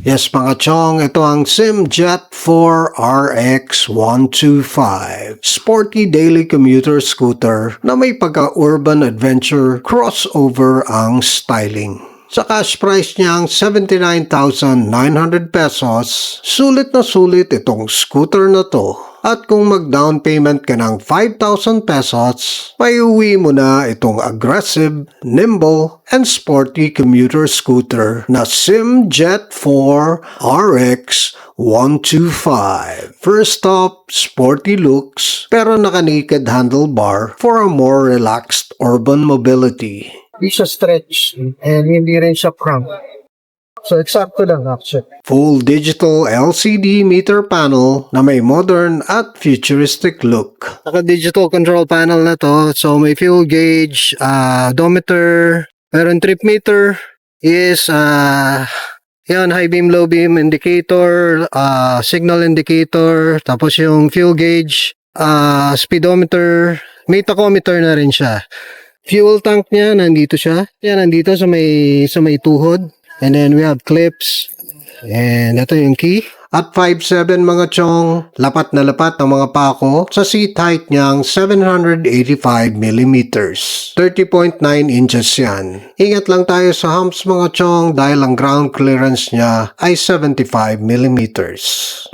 Yes mga chong, ito ang Simjet 4 RX 125. Sporty daily commuter scooter na may pagka-urban adventure crossover ang styling. Sa cash price niyang 79,900 pesos, sulit na sulit itong scooter na to. At kung mag-down payment ka ng 5,000 pesos, maiuwi mo na itong aggressive, nimble, and sporty commuter scooter na Simjet 4 RX 125. First stop, sporty looks, pero naka-naked handlebar for a more relaxed urban mobility. Hindi siya stretch and hindi rin siya cramp. So, eksakto lang actually. Full digital LCD meter panel na may modern at futuristic look. Naka-digital control panel na to. So, may fuel gauge, odometer, meron trip meter, is yan, high beam, low beam indicator, signal indicator, tapos yung fuel gauge, speedometer, may tachometer na rin siya. Fuel tank niya, nandito siya. Yan, nandito sa may tuhod. And then we have clips. And ito yung key. At 5'7" mga chong, lapat na lapat ng mga pako sa seat height niyang 785mm. 30.9 inches yan. Ingat lang tayo sa humps mga chong dahil ang ground clearance niya ay 75mm.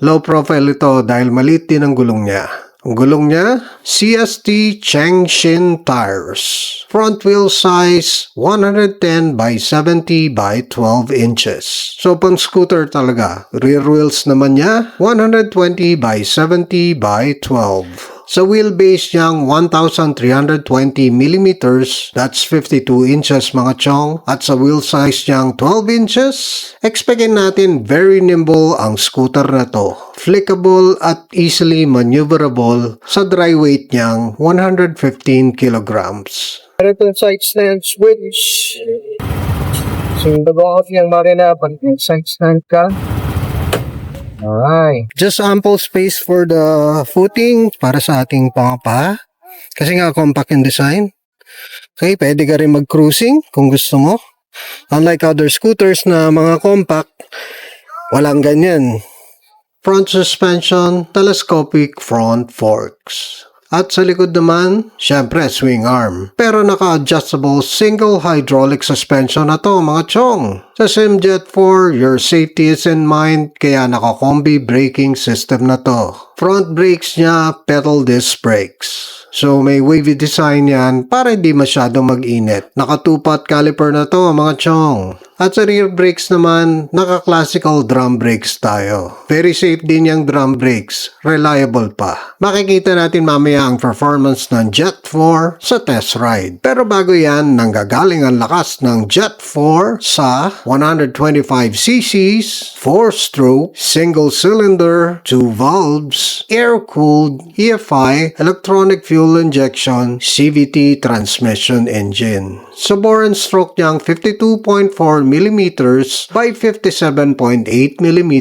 Low profile ito dahil maliit din ang gulong niya. Ang gulong niya, CST Changshin tires. Front wheel size, 110 by 70 by 12 inches. So, pang scooter talaga. Rear wheels naman niya, 120 by 70 by 12. Sa wheelbase niyang 1,320mm, that's 52 inches mga chong. At sa wheel size niyang 12 inches, expectin natin very nimble ang scooter na to. Flickable at easily maneuverable sa dry weight niyang 115 kilograms. Meron itong side stand switch. So, nag-off yung marina pag side stand ka. Alright. Just ample space for the footing para sa ating pangapa. Kasi nga compact in design. Okay, pwede ka rin mag-cruising kung gusto mo. Unlike other scooters na mga compact, walang ganyan. Front suspension, telescopic front forks. At sa likod naman, syempre swing arm. Pero naka-adjustable single hydraulic suspension na to mga chong. Sa Simjet 4, your safety is in mind kaya naka-combi braking system na to. Front brakes niya, pedal disc brakes. So may wavy design yan para hindi masyado mag-init. Naka-2-pot caliper na to mga chong. At sa rear brakes naman, naka-classical drum brakes tayo. Very safe din yung drum brakes. Reliable pa. Makikita natin mamaya ang performance ng Jet 4 sa test ride. Pero bago yan, nanggagaling ang lakas ng Jet 4 sa 125cc's, 4-stroke, single cylinder, 2 valves, air-cooled, EFI, electronic fuel injection, CVT transmission engine. Sa bore and stroke niyang 52.4mm by 57.8mm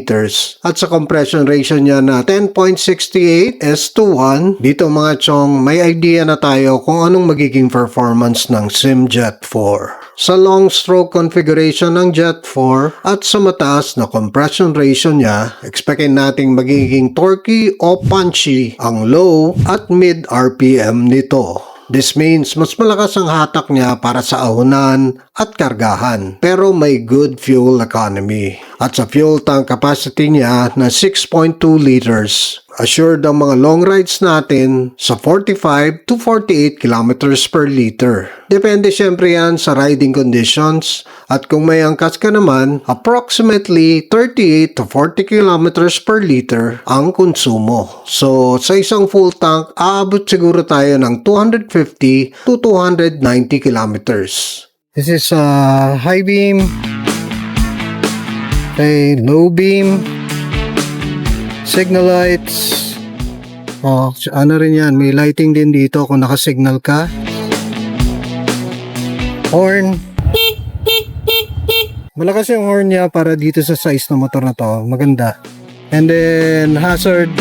at sa compression ratio niya na 10.68:1. Dito mga chong, may idea na tayo kung anong magiging performance ng Simjet 4. Sa long stroke configuration ng Jet 4 at sa mataas na compression ratio niya, expectin nating magiging torquey o punchy ang low at mid RPM nito. This means mas malakas ang hatak niya para sa ahonan at kargahan, pero may good fuel economy. At sa fuel tank capacity niya na 6.2 liters, assured ang mga long rides natin sa 45 to 48 kilometers per liter. Depende syempre yan sa riding conditions at kung may angkas ka naman, approximately 38 to 40 kilometers per liter ang konsumo. So sa isang full tank, aabot siguro tayo ng 250 to 290 kilometers. This is high beam, okay, low beam, signal lights. Oh, ano rin yan, may lighting din dito kung nakasignal ka. Horn. Malakas yung horn niya para dito sa size ng motor na to. Maganda. And then hazard.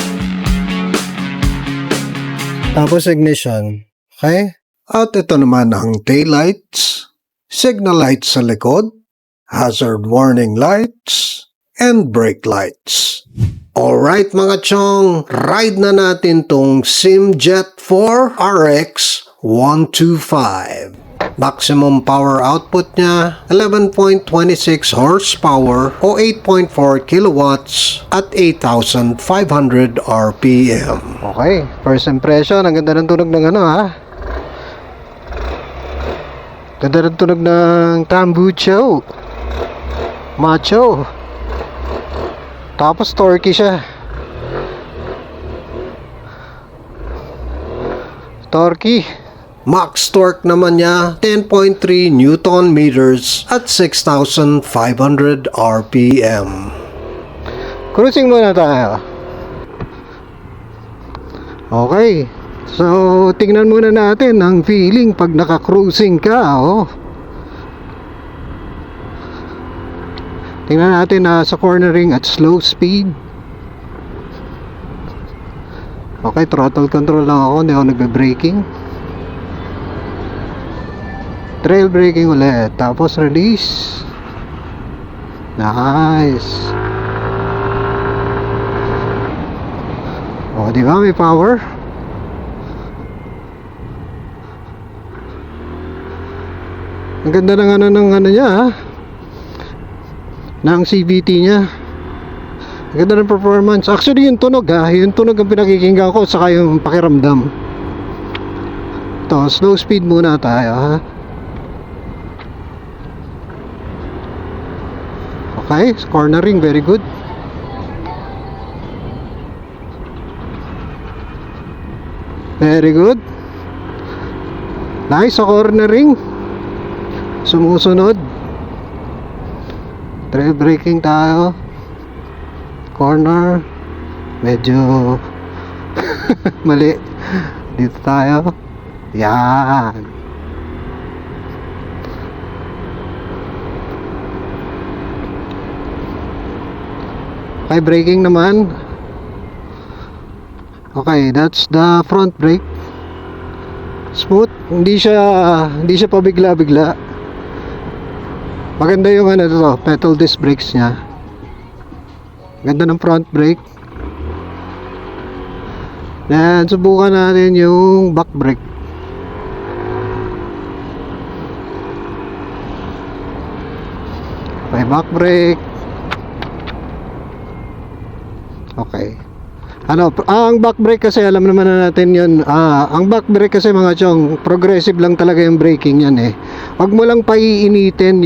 Tapos ignition. Okay? At ito naman ang taillights, signal lights sa likod, hazard warning lights, and brake lights. Alright mga chong, ride na natin tong Simjet 4 RX 125. Maximum power output niya, 11.26 horsepower o 8.4 kilowatts at 8,500 RPM. Okay, first impression, ang ganda ng tunog ng Ganda ng tunog ng tambucho. Macho. Tapos torquey siya. Torquey. Max torque naman niya 10.3 Newton meters at 6,500 RPM. Cruising muna tayo. Okay. So, tingnan muna natin ang feeling pag naka-cruising ka, oh. Tingnan natin sa cornering at slow speed. Okay, throttle control lang ako, hindi ako nagbe-braking. Trail braking ulit, tapos release. Nice. Oh, di ba may power? Ang ganda ng niya, ng CVT niya. Ang ganda ng performance. Actually yung tunog yung tunog ang pinakikinggan ko, saka yung pakiramdam. Ito, slow speed muna tayo Okay, cornering, very good. Very good. Nice sa cornering. Sumusunod. Trail braking tayo. Corner. Medyo mali. Dito tayo. Yan. Okay, braking naman. Okay, that's the front brake. Smooth, hindi siya pabigla-bigla. Maganda yung pedal disc brakes niya. Ganda ng front brake. Then subukan natin yung back brake. Okay, back brake. Okay. Ang back brake kasi alam naman na natin yun. Ang back brake kasi mga chong, progressive lang talaga yung braking yan eh. Huwag mo lang paiinitin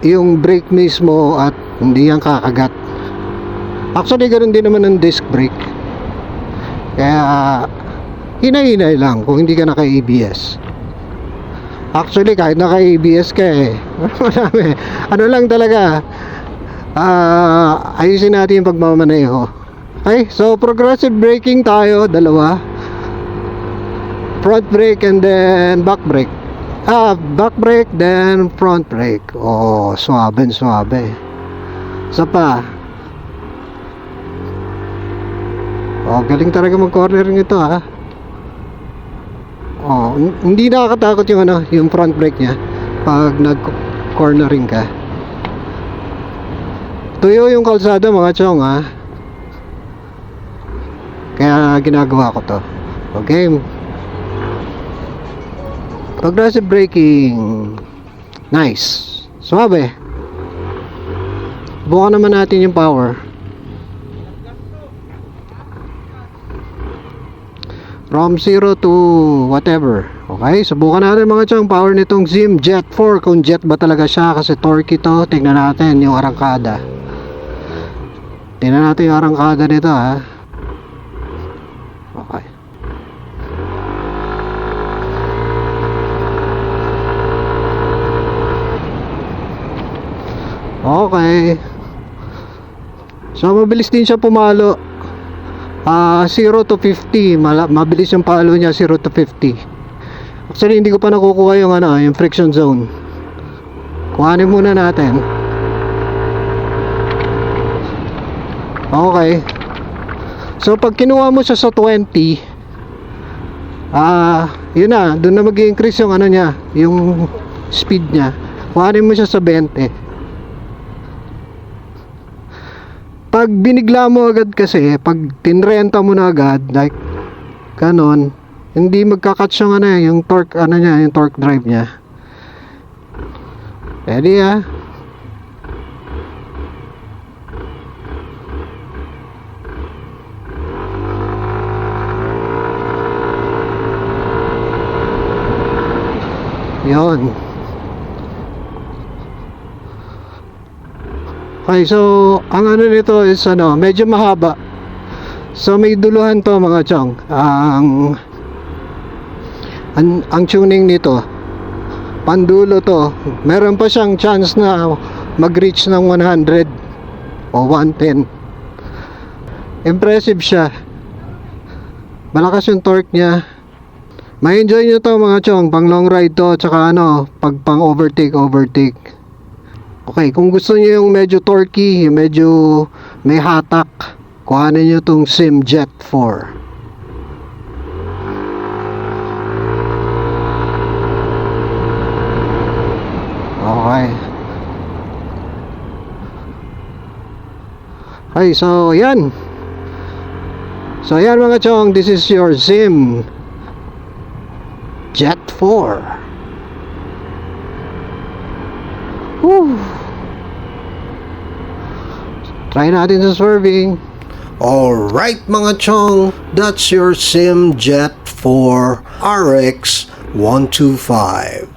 yung brake mismo at hindi yan kakagat. Actually, ganun din naman ng disc brake. Kaya, hinay-hinay lang kung hindi ka naka-ABS. Actually, kahit naka-ABS ka marami. Ano lang talaga, ayusin natin yung pagmamaneho. Okay, so progressive braking tayo, dalawa. Front brake and then back brake. Back brake then front brake. Oh, suabe. Isa pa. Oh, galing talaga mag-cornering ito Oh, hindi nakakatakot yung front brake niya pag nag-cornering ka. Tuyo yung kalsada mga chong Kaya ginagawa ko to. Okay. Progressive braking. Nice. Suabe. Bukan naman natin yung power. From 0 to whatever. Okay, subukan natin mga chong power nitong Simjet 4. Kung jet ba talaga siya, kasi torque ito. Tingnan natin yung arangkada. Tingnan natin yung arangkada nito Okay. Okay. So mabilis din siya pumalo. 0 to 50. Mabilis yung palo niya, 0 to 50. Actually hindi ko pa nakukuha yung yung friction zone. Kuhanin muna natin. Okay. So pag kinuha mo siya sa 20, yun na, doon na mag-increase yung niya, yung speed niya. Kuhanin mo siya sa 20. Pag binigla mo agad kasi, pag tinrenta mo na agad, like, ganon, hindi magkakatch yung ano, yung torque, ano niya, yung torque drive niya. Ready ah? Yon. Okay, so ang ano nito is ano, medyo mahaba. So may duluhan to mga chong. Ang tuning nito, pandulo to. Meron pa siyang chance na mag-reach ng 100 o 110. Impressive siya. Malakas yung torque niya. May enjoy nyo to mga chong, pang long ride to, tsaka ano, pag pang overtake. Okay, kung gusto nyo yung medyo torquey, yung medyo may hatak, kuhanin nyo tong Sim Jet 4. Okay. Okay, so yan. So yan mga chong, this is your Sim Jet 4. Woo. Try natin sa swerving. Alright mga chong, that's your Sim Jet 4 RX 125.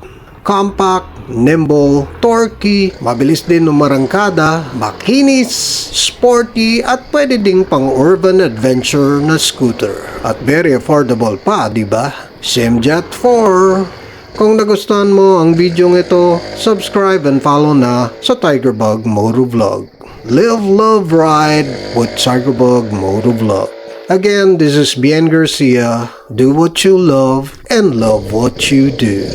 Compact, nimble, torquey, mabilis din umarangkada, makinis, sporty, at pwede ding pang urban adventure na scooter. At very affordable pa, di ba? Simjet 4. Kung nagustuhan mo ang video ito, subscribe and follow na sa Tigerbug Motovlog. Live, love, ride with Tigerbug Motovlog. Again, this is Bien Garcia. Do what you love and love what you do.